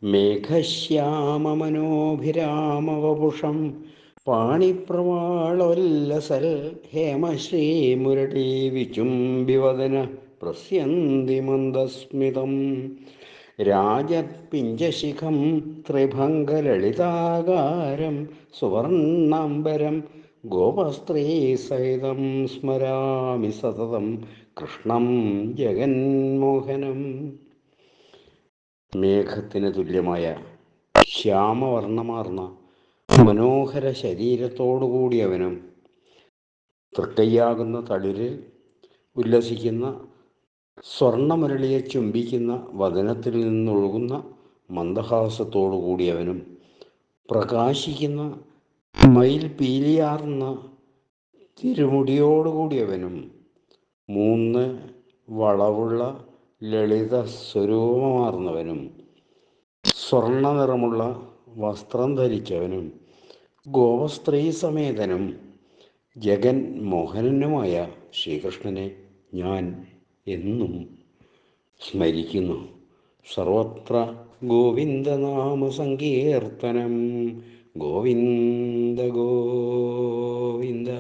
മേഘശ്യാമമനോഭിരാമവപുഷം പാണിപ്രവാളോല്ലസൽ ഹേമശ്രീമുരളീ വിചുംബിവദന പ്രസ്യന്തി മന്ദസ്മിതം രാജപിഞ്ചശിഖം ത്രിഭംഗലളിതാകാരം സുവർണാംബരം ഗോപസ്ത്രീസഹിതം സ്മരാമി സതതം കൃഷ്ണം ജഗന്മോഹനം. മേഘത്തിന് തുല്യമായ ശ്യാമവർണ്ണമാർന്ന മനോഹര ശരീരത്തോടുകൂടിയവനും തൃക്കൈയാകുന്ന തളിരിൽ ഉല്ലസിക്കുന്ന സ്വർണമുരളിയെ ചുംബിക്കുന്ന വദനത്തിൽ നിന്നൊഴുകുന്ന മന്ദഹാസത്തോടു കൂടിയവനും പ്രകാശിക്കുന്ന മയിൽ പീലിയാർന്ന തിരുമുടിയോടുകൂടിയവനും 3 വളവുള്ള ലളിത സ്വരൂപമാർന്നവനും സ്വർണ്ണ നിറമുള്ള വസ്ത്രം ധരിച്ചവനും ഗോപസ്ത്രീ സമേതനും ജഗൻ മോഹനനുമായ ശ്രീകൃഷ്ണനെ ഞാൻ എന്നും സ്മരിക്കുന്നു. സർവത്ര ഗോവിന്ദനാമ സങ്കീർത്തനം. ഗോവിന്ദ ഗോവിന്ദ.